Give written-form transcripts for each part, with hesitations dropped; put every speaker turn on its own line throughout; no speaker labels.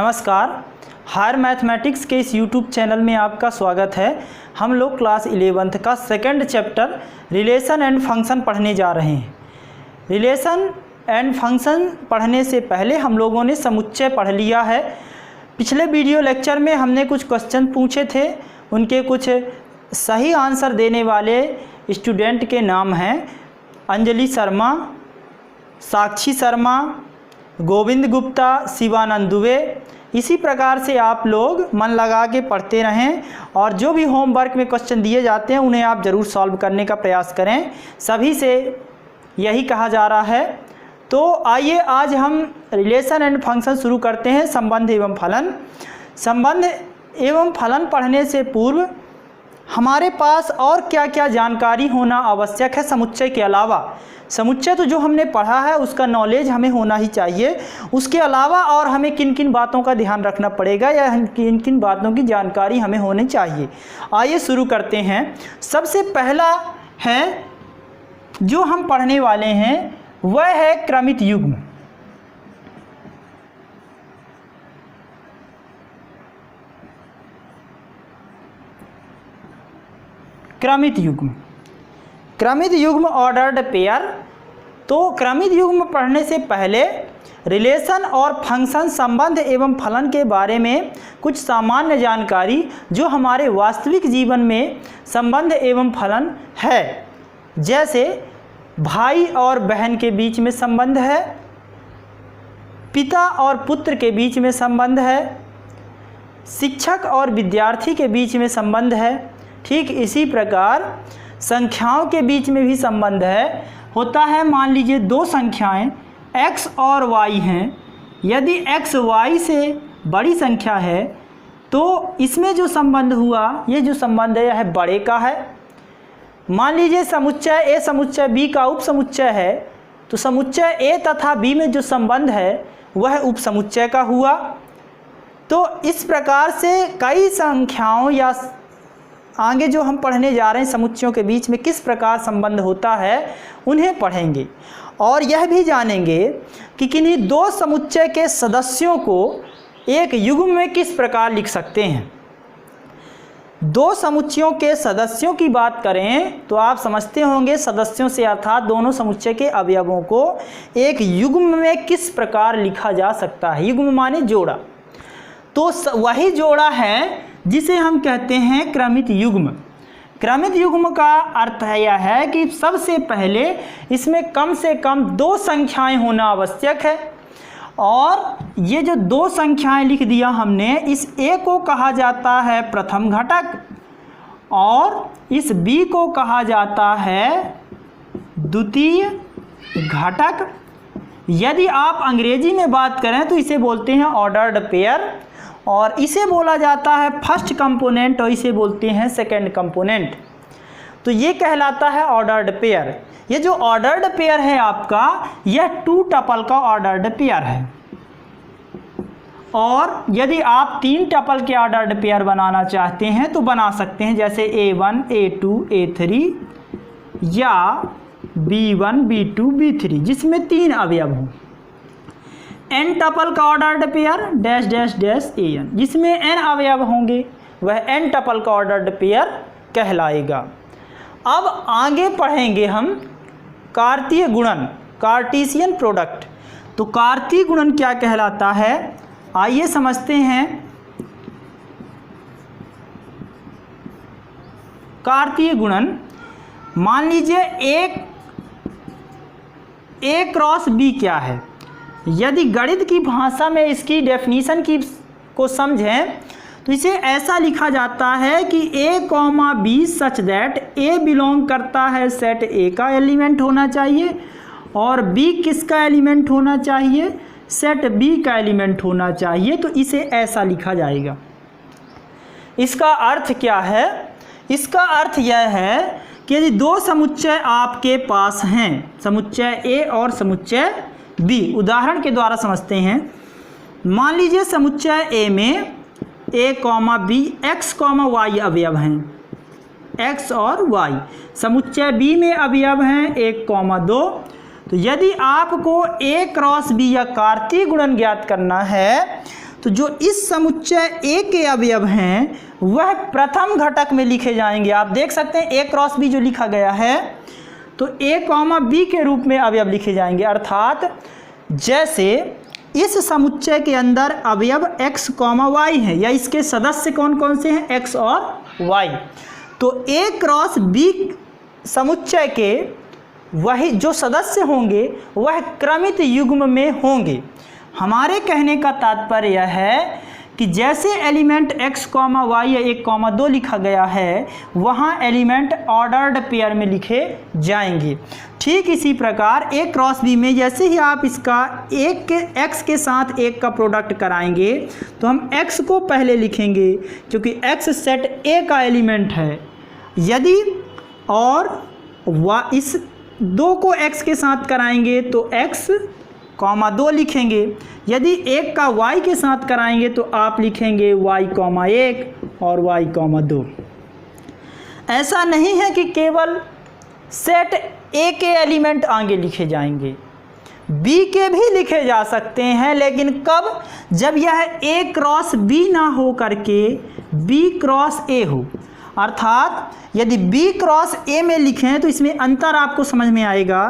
नमस्कार, higher mathematics के इस यूट्यूब चैनल में आपका स्वागत है। हम लोग क्लास 11th का second chapter relation and function पढ़ने जा रहे हैं। रिलेशन एंड फंक्शन पढ़ने से पहले हम लोगों ने समुच्चय पढ़ लिया है। पिछले वीडियो लेक्चर में हमने कुछ क्वेश्चन पूछे थे, उनके कुछ सही आंसर देने वाले स्टूडेंट के नाम हैं अंजलि शर्मा, साक्षी शर्मा, गोविंद गुप्ता, शिवानंद दुबे। इसी प्रकार से आप लोग मन लगा के पढ़ते रहें और जो भी होमवर्क में क्वेश्चन दिए जाते हैं उन्हें आप ज़रूर सॉल्व करने का प्रयास करें। सभी से यही कहा जा रहा है। तो आइए आज हम रिलेशन एंड फंक्शन शुरू करते हैं। संबंध एवं फलन। संबंध एवं फलन पढ़ने से पूर्व हमारे पास और क्या क्या जानकारी होना आवश्यक है समुच्चय के अलावा। समुच्चय तो जो हमने पढ़ा है उसका नॉलेज हमें होना ही चाहिए, उसके अलावा और हमें किन किन बातों का ध्यान रखना पड़ेगा या किन किन बातों की जानकारी हमें होनी चाहिए। आइए शुरू करते हैं। सबसे पहला है जो हम पढ़ने वाले हैं वह है क्रमित युग्म। क्रमित युग्म, क्रमित युग्म ऑर्डर्ड पेयर। तो क्रमित युग्म पढ़ने से पहले रिलेशन और फंक्शन संबंध एवं फलन के बारे में कुछ सामान्य जानकारी जो हमारे वास्तविक जीवन में संबंध एवं फलन है। जैसे भाई और बहन के बीच में संबंध है, पिता और पुत्र के बीच में संबंध है, शिक्षक और विद्यार्थी के बीच में संबंध है। ठीक इसी प्रकार संख्याओं के बीच में भी संबंध होता है। मान लीजिए दो संख्याएं x और y हैं। यदि x y से बड़ी संख्या है तो इसमें जो संबंध हुआ, ये जो संबंध है यह बड़े का है। मान लीजिए समुच्चय A समुच्चय B का उप समुच्चय है, तो समुच्चय A तथा B में जो संबंध है वह उप समुच्चय का हुआ। तो इस प्रकार से कई संख्याओं या आगे जो हम पढ़ने जा रहे हैं समुच्चयों के बीच में किस प्रकार संबंध होता है उन्हें पढ़ेंगे और यह भी जानेंगे कि किन्हीं दो समुच्चय के सदस्यों को एक युग्म में किस प्रकार लिख सकते हैं। दो समुच्चयों के सदस्यों की बात करें तो आप समझते होंगे सदस्यों से अर्थात दोनों समुच्चय के अवयवों को एक युग्म में किस प्रकार लिखा जा सकता है। युग्म माने जोड़ा, तो वही जोड़ा है जिसे हम कहते हैं क्रमित युग्म। क्रमित युग्म का अर्थ यह है कि सबसे पहले इसमें कम से कम दो संख्याएं होना आवश्यक है और ये जो दो संख्याएं लिख दिया हमने, इस A को कहा जाता है प्रथम घटक और इस B को कहा जाता है द्वितीय घटक। यदि आप अंग्रेजी में बात करें तो इसे बोलते हैं ऑर्डर्ड पेयर और इसे बोला जाता है फर्स्ट कंपोनेंट और इसे बोलते हैं सेकंड कंपोनेंट। तो ये कहलाता है ऑर्डर्ड पेयर। ये जो ऑर्डर्ड पेयर है आपका, यह टू टपल का ऑर्डर्ड पेयर है। और यदि आप तीन टपल के ऑर्डर्ड पेयर बनाना चाहते हैं तो बना सकते हैं, जैसे A1 A2 A3 या B1 B2 B3 जिसमें तीन अवयव हों। n टपल का ordered pair dash dash dash an जिसमें n अवयव होंगे वह n टपल का ऑर्डर्ड पेयर कहलाएगा। अब आगे पढ़ेंगे हम कार्तीय गुणन, कार्टीशियन प्रोडक्ट। तो कार्तीय गुणन क्या कहलाता है, आइए समझते हैं। कार्तीय गुणन, मान लीजिए A क्रॉस B क्या है। यदि गणित की भाषा में इसकी डेफिनीशन को समझें तो इसे ऐसा लिखा जाता है कि A, B such that A belong करता है सेट A का एलिमेंट होना चाहिए और B किसका एलिमेंट होना चाहिए, सेट B का एलिमेंट होना चाहिए। तो इसे ऐसा लिखा जाएगा। इसका अर्थ क्या है, इसका अर्थ यह है कि यदि दो समुच्चय आपके पास हैं, समुच्चय A और समुच्चय B, उदाहरण के द्वारा समझते हैं। मान लीजिए समुच्चय A में A, B x, y अवयव हैं, x और y। समुच्चय B में अवयव हैं 1, 2। तो यदि आपको A क्रॉस B या कार्तीय गुणन ज्ञात करना है तो जो इस समुच्चय ए के अवयव हैं वह प्रथम घटक में लिखे जाएंगे। आप देख सकते हैं ए क्रॉस बी जो लिखा गया है तो ए कॉमा बी के रूप में अवयव लिखे जाएंगे। अर्थात जैसे इस समुच्चय के अंदर अवयव x कॉमा वाई है या इसके सदस्य कौन कौन से हैं x और y, तो ए क्रॉस बी समुच्चय के वही जो सदस्य होंगे वह क्रमित युग्म में होंगे। हमारे कहने का तात्पर्य यह है कि जैसे एलिमेंट x कॉमा वाई या 1 कॉमा 2 लिखा गया है वहाँ एलिमेंट ऑर्डर्ड पेयर में लिखे जाएंगे। ठीक इसी प्रकार ए क्रॉस बी में जैसे ही आप इसका x के साथ 1 का प्रोडक्ट कराएंगे तो हम x को पहले लिखेंगे क्योंकि x सेट A का एलिमेंट है। यदि और इस 2 को x के साथ कराएंगे तो x कॉमा 2 लिखेंगे। यदि 1 का y के साथ कराएंगे तो आप लिखेंगे y कॉमा 1 और y कॉमा 2। ऐसा नहीं है कि केवल सेट A के एलिमेंट आगे लिखे जाएंगे, B के भी लिखे जा सकते हैं, लेकिन कब? जब यह A क्रॉस B ना हो करके B क्रॉस A हो। अर्थात यदि B क्रॉस A में लिखें तो इसमें अंतर आपको समझ में आएगा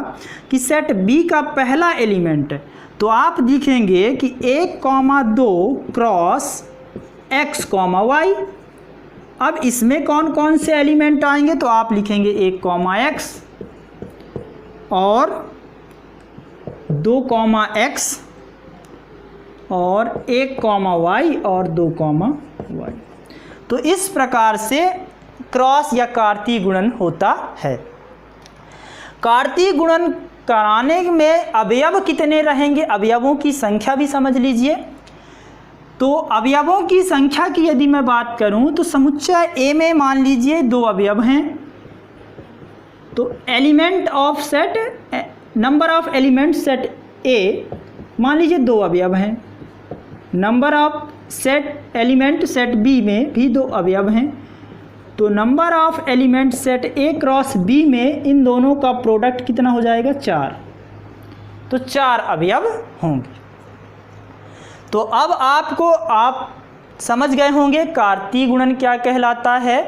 कि सेट B का पहला एलिमेंट तो आप लिखेंगे कि 1 comma 2 cross x comma y। अब इसमें कौन कौन से एलिमेंट आएंगे तो आप लिखेंगे 1 कॉमा x और 2 कॉमा x और 1 कॉमा y और 2 कॉमा y। तो इस प्रकार से क्रॉस या कार्तीय गुणन होता है। कार्तीय गुणन कराने में अवयव कितने रहेंगे, अवयवों की संख्या भी समझ लीजिए। तो अवयवों की संख्या की यदि मैं बात करूं तो समुच्चय ए में मान लीजिए 2 अवयव हैं। तो element of set number of element set A मान लीजिए 2 अवयव हैं। Number of set element set B में भी 2 अवयव हैं। तो number of element set A cross B में इन दोनों का प्रोडक्ट कितना हो जाएगा 4। तो 4 अवयव होंगे। तो अब आप समझ गए होंगे कार्तीय गुणन क्या कहलाता है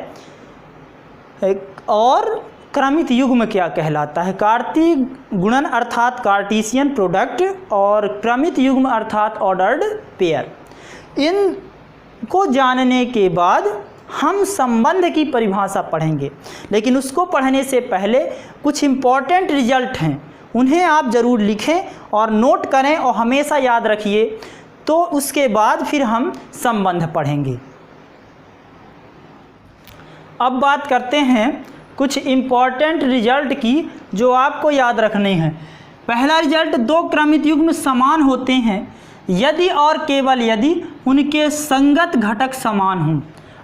और क्रमित युग्म क्या कहलाता है। कार्तीय गुणन अर्थात कार्टीसियन प्रोडक्ट और क्रमित युग्म अर्थात ऑर्डर्ड पेयर। इनको जानने के बाद हम संबंध की परिभाषा पढ़ेंगे, लेकिन उसको पढ़ने से पहले कुछ इम्पॉर्टेंट रिजल्ट हैं, उन्हें आप ज़रूर लिखें और नोट करें और हमेशा याद रखिए। तो उसके बाद फिर हम संबंध पढ़ेंगे। अब बात करते हैं कुछ इम्पॉर्टेंट रिजल्ट की जो आपको याद रखने हैं। पहला रिजल्ट 2 क्रमित युग्म समान होते हैं यदि और केवल यदि उनके संगत घटक समान हों।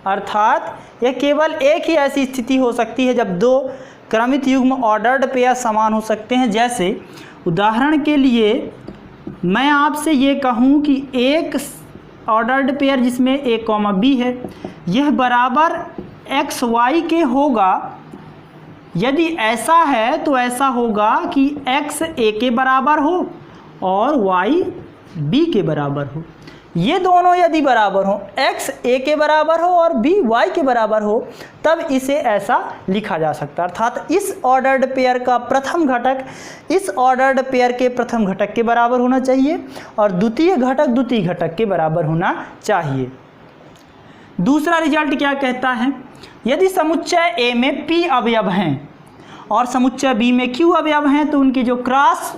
अर्थात यह केवल एक ही ऐसी स्थिति हो सकती है जब 2 क्रमित युग्म ऑर्डर्ड पेयर समान हो सकते हैं। जैसे उदाहरण के लिए मैं आपसे ये कहूँ कि एक ऑर्डर्ड पेयर जिसमें a कॉमा b है यह बराबर x y के होगा। यदि ऐसा है तो ऐसा होगा कि x a के बराबर हो और y b के बराबर हो। ये दोनों यदि बराबर हो, x a के बराबर हो और b y के बराबर हो, तब इसे ऐसा लिखा जा सकता है। अर्थात इस ऑर्डर्ड पेयर का प्रथम घटक इस ऑर्डर्ड पेयर के प्रथम घटक के बराबर होना चाहिए और द्वितीय घटक द्वितीय घटक के बराबर होना चाहिए। दूसरा रिजल्ट क्या कहता है? यदि समुच्चय a में p अवयव हैं और समुच्चय b में q अवयव हैं तो उनके जो क्रॉस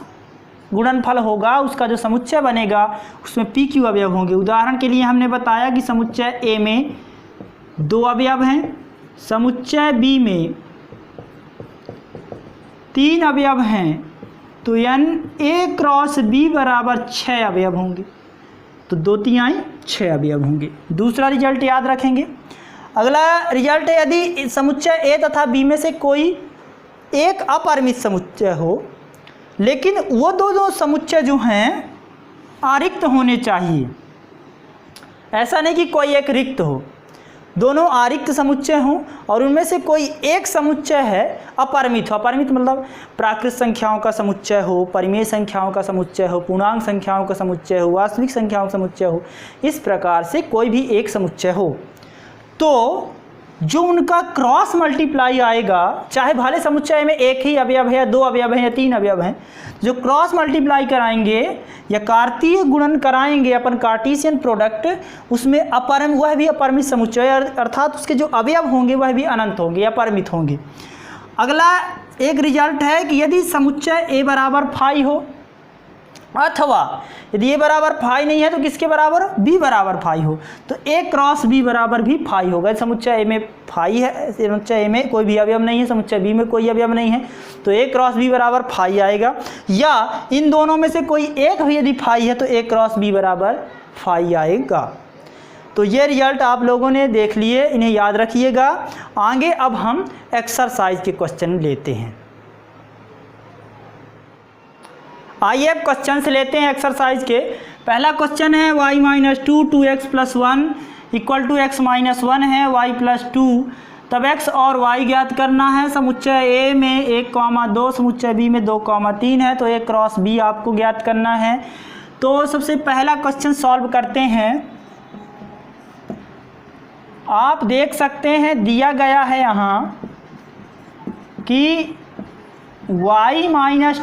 गुणनफल होगा उसका जो समुच्चय बनेगा उसमें p q अवयव होंगे। उदाहरण के लिए हमने बताया कि समुच्चय a में 2 अवयव हैं, समुच्चय b में 3 अवयव हैं, तो n a क्रॉस b बराबर 6 अवयव होंगे। तो 2 तिहाई 6 अवयव होंगे। दूसरा रिजल्ट याद रखेंगे। अगला रिजल्ट है यदि समुच्चय a तथा b में से कोई एक अपरिमित समुच्चय हो, लेकिन वो दो समुच्चय जो हैं अरिक्त होने चाहिए। ऐसा नहीं कि कोई एक रिक्त हो। दोनों आरिक्त समुच्चय हों और उनमें से कोई एक समुच्चय है अपरिमित हो। अपरिमित मतलब प्राकृत संख्याओं का समुच्चय हो, परिमेय संख्याओं का समुच्चय हो, पूर्णांक संख्याओं का समुच्चय हो, वास्तविक संख्याओं का समुच्चय हो, इस प्रकार से कोई भी एक समुच्चय हो तो जो उनका क्रॉस मल्टीप्लाई आएगा, चाहे भले समुच्चय में एक ही अवयव है या दो अवयव हैं या तीन अवयव हैं, जो क्रॉस मल्टीप्लाई कराएंगे या कार्तीय गुणन कराएंगे अपन कार्टीसियन प्रोडक्ट, उसमें वह भी अपरिमित समुच्चय अर्थात उसके जो अवयव होंगे वह भी अनंत होंगे या परिमित होंगे। अगला एक रिजल्ट है कि यदि समुच्चय ए बराबर फाई हो अथवा यदि ए बराबर फाई नहीं है तो किसके बराबर, बी बराबर फाई हो, तो ए क्रॉस बी बराबर भी फाई होगा। समुच्चय ए में फाई है, समुच्चय ए में कोई भी अवयव नहीं है, समुच्चय बी में कोई अवयव नहीं है, तो ए क्रॉस बी बराबर फाई आएगा। या इन दोनों में से कोई एक भी यदि फाई है तो ए क्रॉस बी बराबर फाई आएगा। तो ये रिजल्ट आप लोगों ने देख लिए, इन्हें याद रखिएगा। आगे अब हम एक्सरसाइज के क्वेश्चन लेते हैं। आइए अब क्वेश्चन से लेते हैं एक्सरसाइज के। पहला क्वेश्चन है y minus 2x plus 1 equal to x minus 1 है y प्लस 2, तब x और y ज्ञात करना है। समुच्चय A में 1,2, समुच्चय B में 2,3 है, तो A क्रॉस B आपको ज्ञात करना है। तो सबसे पहला क्वेश्चन सॉल्व करते हैं। आप देख सकते हैं दिया गया है यहाँ कि y minus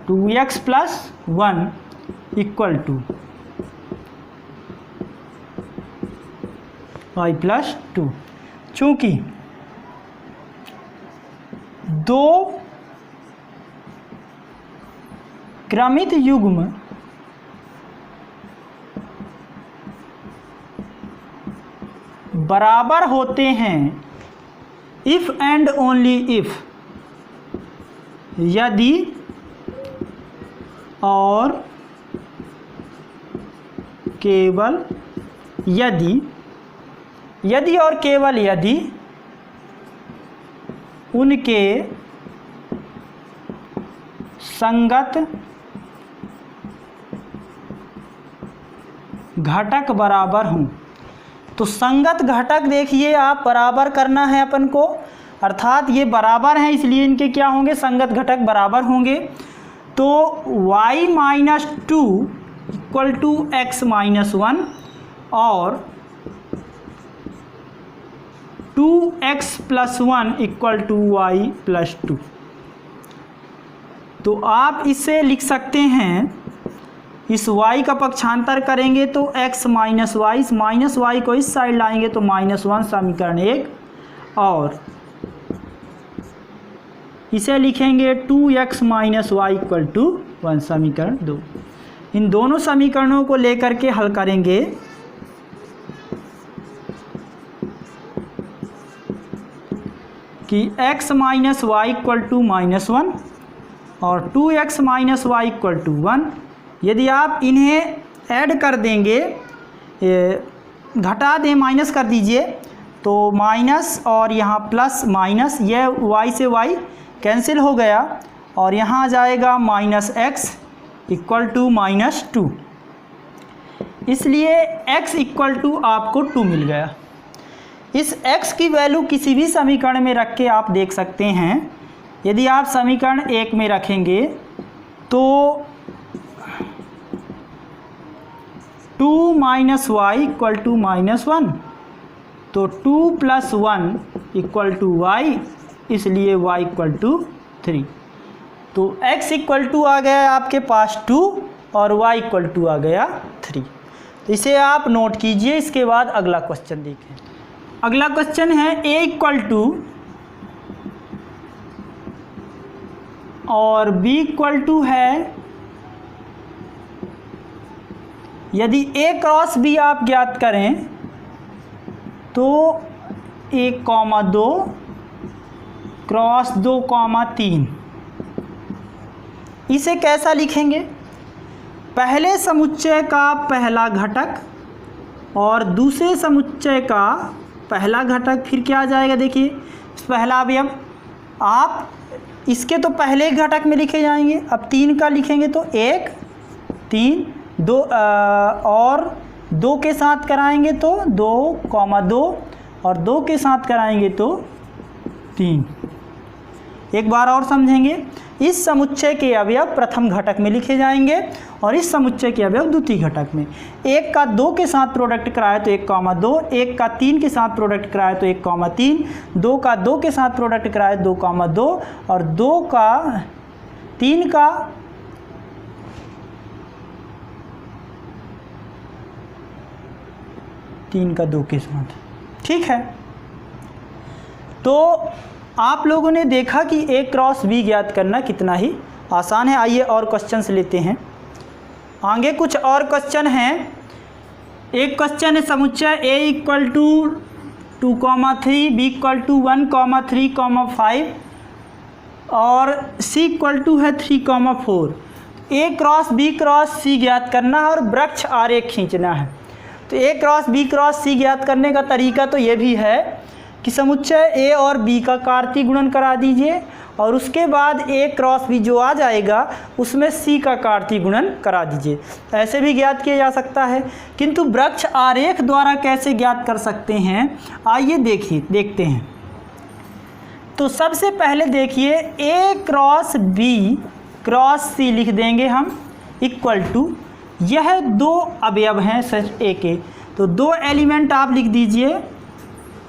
2x plus 1 equal to y plus 2। चूँकि दो क्रमित युग्म बराबर होते हैं इफ एंड ओनली इफ, यदि और केवल यदि, यदि और केवल यदि उनके संगत घटक बराबर हों। तो संगत घटक देखिए आप, बराबर करना है अपन को, अर्थात ये बराबर हैं इसलिए इनके क्या होंगे, संगत घटक बराबर होंगे। तो y minus 2 equal to x minus 1 और 2x plus 1 equal to y plus 2। तो आप इसे लिख सकते हैं, इस y का पक्षांतर करेंगे तो x माइनस वाई, इस माइनस वाई को इस साइड लाएंगे तो -1 समीकरण 1, और इसे लिखेंगे 2x minus y equal to 1 समीकरण 2। इन दोनों समीकरणों को लेकर के हल करेंगे। कि x minus y equal to -1 और 2x minus y equal to 1। यदि आप इन्हें ऐड कर देंगे, घटा दें, माइनस कर दीजिए, तो माइनस और यहाँ प्लस माइनस, यह y से y कैंसिल हो गया और यहाँ आ जाएगा -x इक्वल टू -2, इसलिए x इक्वल टू आपको 2 मिल गया। इस x की वैल्यू किसी भी समीकरण में रख के आप देख सकते हैं। यदि आप समीकरण 1 में रखेंगे तो 2 माइनस वाई इक्वल टू -1, तो 2 प्लस 1 इक्वल टू वाई, इसलिए y इक्वल टू 3। तो x इक्वल टू आ गया आपके पास 2 और y इक्वल टू आ गया 3। तो इसे आप नोट कीजिए। इसके बाद अगला क्वेश्चन देखें। अगला क्वेश्चन है a इक्वल टू और b इक्वल टू है, यदि a क्रॉस b आप ज्ञात करें तो 1,2 क्रॉस 2,3। इसे कैसा लिखेंगे, पहले समुच्चय का पहला घटक और दूसरे समुच्चय का पहला घटक, फिर क्या आ जाएगा, देखिए पहला अवयव, आप इसके तो पहले घटक में लिखे जाएंगे। अब 3 का लिखेंगे तो 1, 3, 2 और 2 के साथ कराएंगे तो 2,2 और 2 के साथ कराएंगे तो 3। एक बार और समझेंगे। इस समुच्चय के अवयव प्रथम घटक में लिखे जाएंगे और इस समुच्चय के अवयव द्वितीय घटक में। 1 का 2 के साथ प्रोडक्ट कराए तो 1,2, 1 का 3 के साथ प्रोडक्ट कराए तो 1,3, 2 का 2 के साथ प्रोडक्ट कराए 2,2 और 2 का 3 का 2 के साथ। ठीक है, तो आप लोगों ने देखा कि A क्रॉस B ज्ञात करना कितना ही आसान है। आइए और क्वेश्चंस लेते हैं। आगे कुछ और क्वेश्चन हैं। एक क्वेश्चन है समुच्चय A equal to 2,3, B equal to 1,3,5 और C इक्वल टू है 3,4। A cross B cross C ज्ञात करना है और वृक्ष आरेख खींचना है। तो A cross B cross C ज्ञात करने का तरीका तो ये भी है कि समुच्चय A और B का कार्तीय गुणन करा दीजिए और उसके बाद A क्रॉस B जो आ जाएगा उसमें C का कार्तीय गुणन करा दीजिए। ऐसे भी ज्ञात किया जा सकता है, किंतु वृक्ष आरेख द्वारा कैसे ज्ञात कर सकते हैं आइए देखते हैं। तो सबसे पहले देखिए A cross B cross C लिख देंगे हम इक्वल टू, यह 2 अवयव हैं सेट A के, तो 2 एलिमेंट आप लिख दीजिए,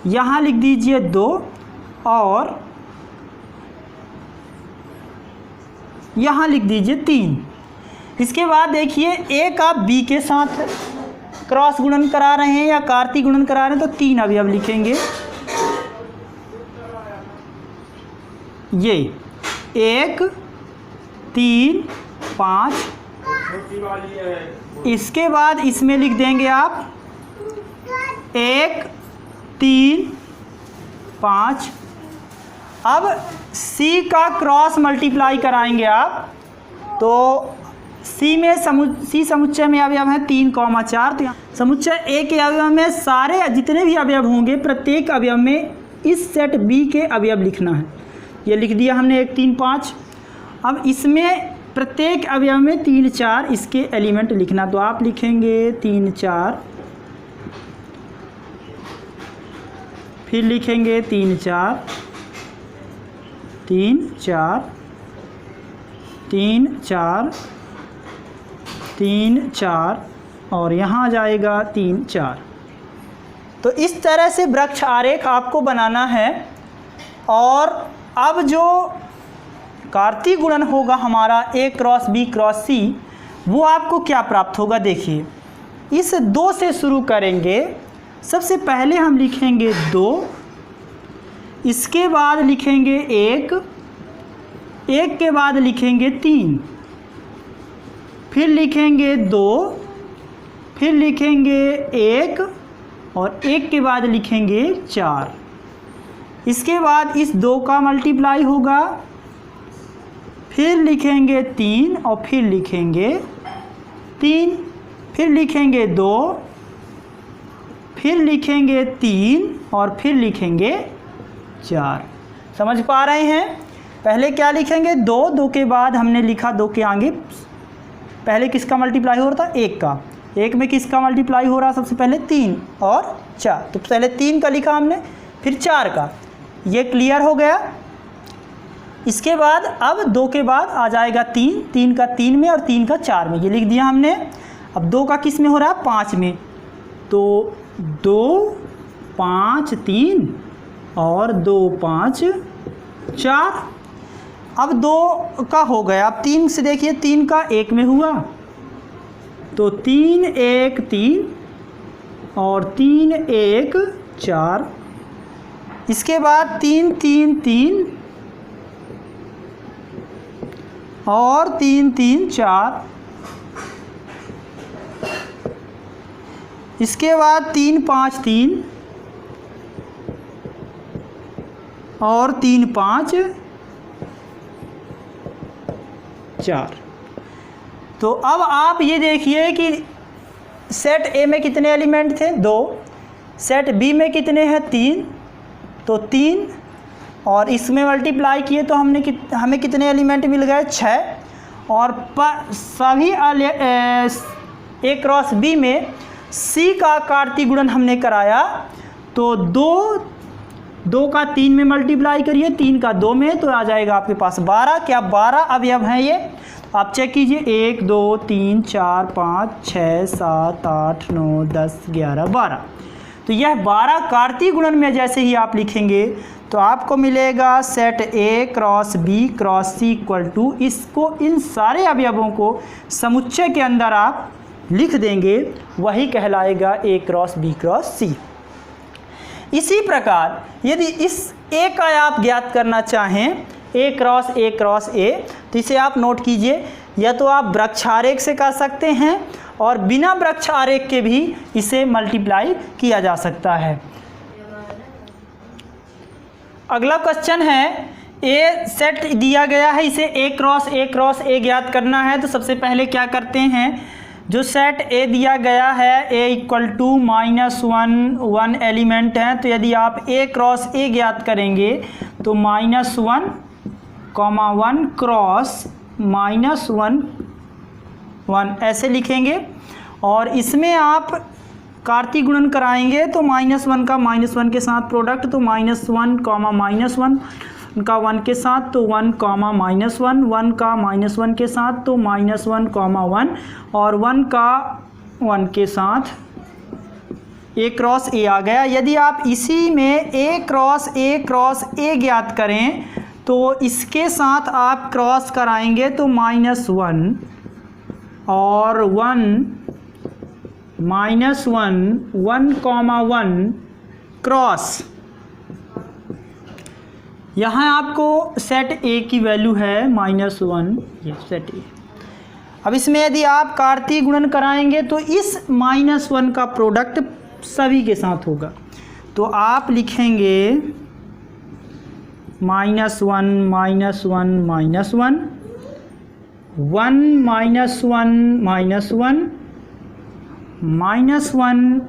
यहाँ लिख दीजिए 2 और यहाँ लिख दीजिए 3। इसके बाद देखिए A का B के साथ क्रॉस गुणन करा रहे हैं या कार्तीय गुणन करा रहे हैं तो 3 अवयव लिखेंगे। ये 1, 3, 5। इसके बाद इसमें लिख देंगे आप 1, 3, 5। अब C का क्रॉस मल्टीप्लाई कराएंगे आप तो C समुच्चय में अवयव है 3,4। तो समुच्चय A के अवयव में सारे जितने भी अवयव होंगे प्रत्येक अवयव में इस सेट B के अवयव लिखना है। ये लिख दिया हमने 1, 3, 5। अब इसमें प्रत्येक अवयव में 3, 4 इसके एलिमेंट लिखना, तो आप लिखेंगे 3, 4, फिर लिखेंगे 3, 4, 3, 4, 3, 4, 3, 4 और यहाँ जाएगा 3, 4। तो इस तरह से वृक्ष आरेख आपको बनाना है। और अब जो कार्तीय गुणन होगा हमारा A cross B cross C, वो आपको क्या प्राप्त होगा देखिए। इस 2 से शुरू करेंगे। सबसे पहले हम लिखेंगे 2, इसके बाद लिखेंगे 1, 1 के बाद लिखेंगे 3, फिर लिखेंगे 2, फिर लिखेंगे 1 और 1 के बाद लिखेंगे 4। इसके बाद इस 2 का मल्टीप्लाई होगा, फिर लिखेंगे 3 और फिर लिखेंगे 3, फिर लिखेंगे 2, फिर लिखेंगे 3 और फिर लिखेंगे 4। समझ पा रहे हैं? पहले क्या लिखेंगे 2, 2 के बाद हमने लिखा 2 के आगे पहले किसका मल्टीप्लाई हो रहा था 1 का, 1 में किसका मल्टीप्लाई हो रहा सबसे पहले 3 और 4, तो पहले 3 का लिखा हमने फिर 4 का। ये क्लियर हो गया। इसके बाद अब 2 के बाद आ जाएगा 3, 3 का 3 में और 3 का 4 में, ये लिख दिया हमने। अब 2 का किस में हो रहा है 5 में, तो 2, 5, 3 और 2, 5, 4। अब 2 का हो गया, अब 3 से देखिए 3 का 1 में हुआ तो 3, 1, 3 और 3, 1, 4। इसके बाद 3, 3, 3 और 3, 3, 4। इसके बाद 3, 5, 3 और 3, 5, 4। तो अब आप ये देखिए कि सेट ए में कितने एलिमेंट थे 2, सेट बी में कितने हैं 3, तो 3 और इसमें मल्टीप्लाई किए तो हमें कितने एलिमेंट मिल गए 6। और सभी ए क्रॉस बी में सी का कार्तीय गुणन हमने कराया तो 2 का 3 में मल्टीप्लाई करिए, 3 का 2 में, तो आ जाएगा आपके पास 12। क्या 12 अवयव हैं ये? आप चेक कीजिए, 1 2 3 4 5 6 7 8 9 10 11 12। तो यह 12 कार्तीय गुणन में जैसे ही आप लिखेंगे तो आपको मिलेगा set A cross B cross C equal to, इसको इन सारे अवयवों को समुच्चय के अंदर आप लिख देंगे, वही कहलाएगा ए क्रॉस बी क्रॉस सी। इसी प्रकार यदि इस ए का आप ज्ञात करना चाहें, ए क्रॉस ए, तो इसे आप नोट कीजिए, या तो आप वृक्ष आरेख से कर सकते हैं और बिना वृक्ष आरेख के भी इसे मल्टीप्लाई किया जा सकता है। अगला क्वेश्चन है, ए सेट दिया गया है, इसे ए क्रॉस ए ज्ञात करना है। तो सबसे पहले क्या करते हैं, जो सेट ए दिया गया है ए इक्वल टू -1 एलिमेंट है, तो यदि आप ए क्रॉस ए ज्ञात करेंगे तो -1, 1 क्रॉस -1 ऐसे लिखेंगे, और इसमें आप कार्तीय गुणन कराएंगे तो -1 का -1 के साथ प्रोडक्ट, तो -1, -1 का 1 के साथ तो 1, -1, 1 का -1 के साथ तो -1, 1 और 1 का 1 के साथ ए क्रॉस ए आ गया। यदि आप इसी में ए क्रॉस ए ज्ञात करें तो इसके साथ आप क्रॉस कराएंगे तो -1 और 1, -1, 1, क्रॉस, यहाँ आपको सेट ए की वैल्यू है -1, ये सेट ए। अब इसमें यदि आप कार्तीय गुणन कराएंगे तो इस -1 का प्रोडक्ट सभी के साथ होगा, तो आप लिखेंगे -1, -1, -1, 1,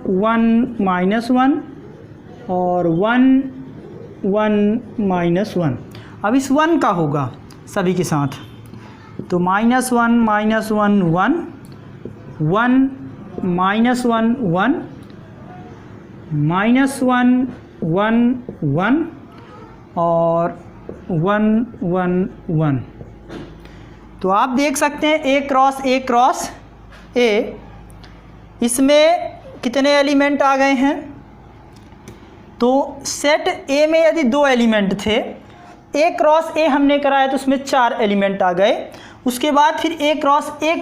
-1, -1 और 1, 1 अब इस 1 का होगा सभी के साथ, तो -1, -1, 1, 1, -1, 1, 1 और 1, 1। तो आप देख सकते हैं ए क्रॉस ए, इसमें कितने एलिमेंट आ गए हैं। तो सेट ए में यदि 2 एलिमेंट थे, ए क्रॉस ए हमने कराया तो उसमें 4 एलिमेंट आ गए। उसके बाद फिर ए क्रॉस ए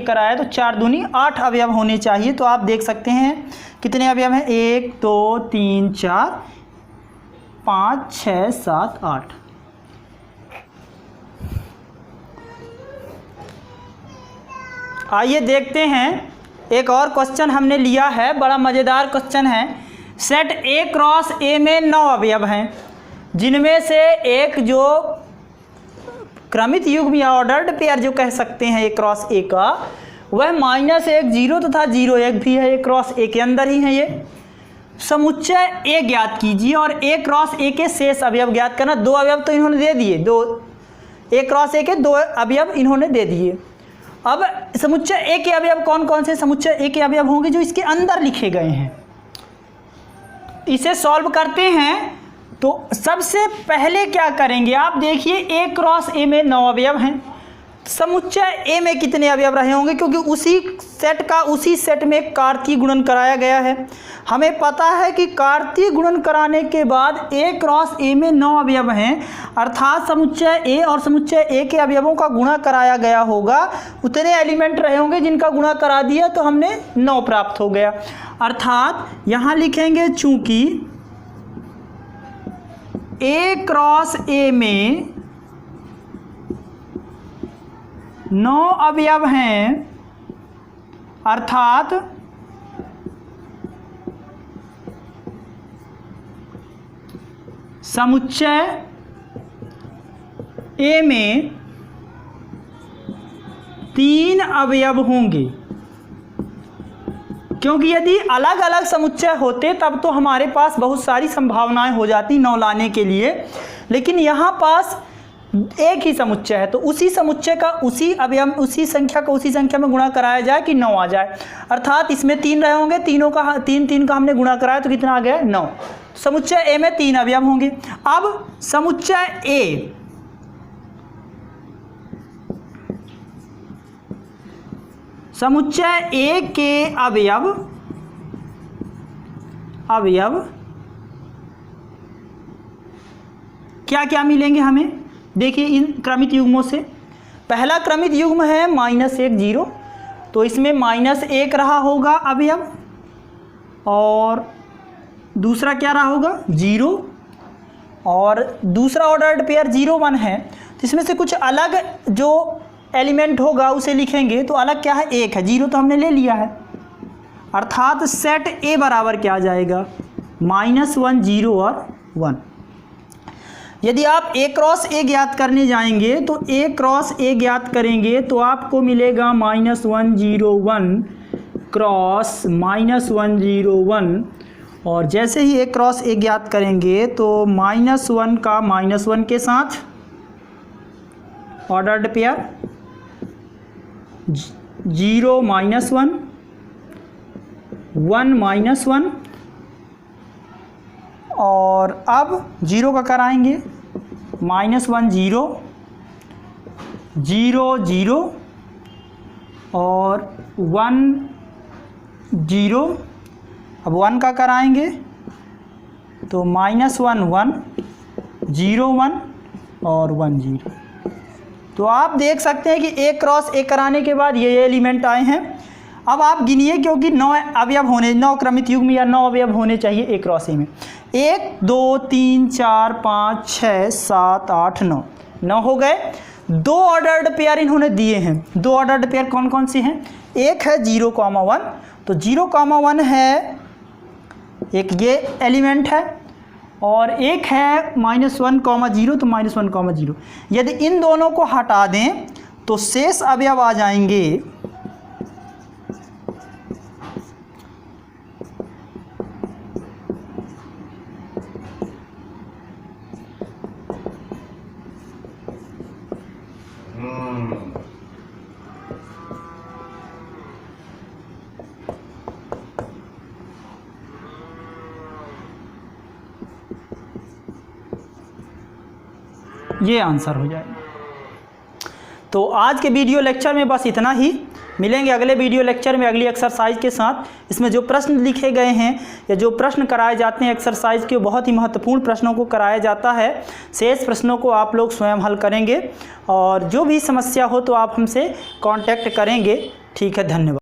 कराया तो 4 दूनी 8 अवयव होने चाहिए। तो आप देख सकते हैं कितने अवयव हैं, 1 2 3 4 5 6 7 8। आइए देखते हैं, एक और क्वेश्चन हमने लिया है, बड़ा मज़ेदार क्वेश्चन है। सेट ए क्रॉस ए में 9 अवयव हैं, जिनमें से एक जो क्रमित युग्म या ऑर्डर्ड पेयर जो कह सकते हैं ए क्रॉस ए का, वह -1 0 तथा 0 1 भी है, ए क्रॉस ए के अंदर ही है। ये समुच्चय ए ज्ञात कीजिए और ए क्रॉस ए के शेष अवयव ज्ञात करना। 2 अवयव तो इन्होंने दे दिए, 2 ए क्रॉस ए के 2 अवयव इन्होंने दे दिए। अब समुच्चय ए के अवयव कौन कौन से समुच्चय ए के अवयव होंगे जो इसके अंदर लिखे गए हैं। इसे सॉल्व करते हैं तो सबसे पहले क्या करेंगे, आप देखिए ए क्रॉस ए में 9 अवयव हैं, समुच्चय ए में कितने अवयव रहे होंगे, क्योंकि उसी सेट में कार्तीय गुणन कराया गया है। हमें पता है कि कार्तीय गुणन कराने के बाद ए क्रॉस ए में 9 अवयव हैं, अर्थात समुच्चय ए और समुच्चय ए के अवयवों का गुणा कराया गया होगा, उतने एलिमेंट रहे होंगे जिनका गुणा करा दिया तो हमने 9 प्राप्त हो गया। अर्थात यहाँ लिखेंगे चूंकि ए क्रॉस ए में 9 अवयव हैं, अर्थात समुच्चय ए में 3 अवयव होंगे। क्योंकि यदि अलग अलग समुच्चय होते तब तो हमारे पास बहुत सारी संभावनाएं हो जाती 9 लाने के लिए, लेकिन यहाँ पास एक ही समुच्चय है तो उसी समुच्चय का उसी अवयव उसी संख्या को उसी संख्या में गुणा कराया जाए कि 9 आ जाए। अर्थात इसमें 3 रहे होंगे, तीनों का 3 का हमने गुणा कराया तो कितना आ गया 9। समुच्चय ए में 3 अवयव होंगे। अब समुच्चय ए के अवयव क्या क्या मिलेंगे हमें? देखिए इन क्रमित युग्मों से पहला क्रमित युग्म है -1 0, तो इसमें -1 रहा होगा अवयव, और दूसरा क्या रहा होगा 0, और दूसरा ऑर्डर्ड पेयर 0 1 है, तो इसमें से कुछ अलग जो एलिमेंट होगा उसे लिखेंगे, तो अलग क्या है 1 है, 0 तो हमने ले लिया है। अर्थात सेट ए बराबर क्या आ जाएगा -1 0 और 1। यदि आप A क्रॉस A ज्ञात करने जाएंगे तो A क्रॉस A ज्ञात करेंगे तो आपको मिलेगा -1 0 1 क्रॉस -1 0 1, और जैसे ही A क्रॉस A ज्ञात करेंगे तो -1 का -1 के साथ ऑर्डर्ड पेयर 0 -1 1 -1, और अब 0 का कराएंगे -1 0 0 0 और 1 0। अब 1 का कराएंगे तो -1 1 0 1 और 1 0। तो आप देख सकते हैं कि A क्रॉस A कराने के बाद ये एलिमेंट आए हैं। अब आप गिनिए, क्योंकि 9 अवयव होने 9 क्रमित युग्म या 9 अवयव होने चाहिए A क्रॉस A में। 1 2 3 4 5 6 7 8 9 9 हो गए। 2 ऑर्डर्ड पेयर इन्होंने दिए हैं। 2 ऑर्डर्ड पेयर कौन कौन से हैं? एक है 0 1, तो 0 1 है, एक ये एलिमेंट है, और एक है -1 0, तो -1 0। यदि इन दोनों को हटा दें तो शेष अवयव आ जाएंगे ये आंसर हो जाएगा। तो आज के वीडियो लेक्चर में बस इतना ही। मिलेंगे अगले वीडियो लेक्चर में अगली एक्सरसाइज के साथ। इसमें जो प्रश्न लिखे गए हैं या जो प्रश्न कराए जाते हैं एक्सरसाइज के, बहुत ही महत्वपूर्ण प्रश्नों को कराया जाता है। शेष प्रश्नों को आप लोग स्वयं हल करेंगे, और जो भी समस्या हो तो आप हमसे कांटेक्ट करेंगे। ठीक है, धन्यवाद।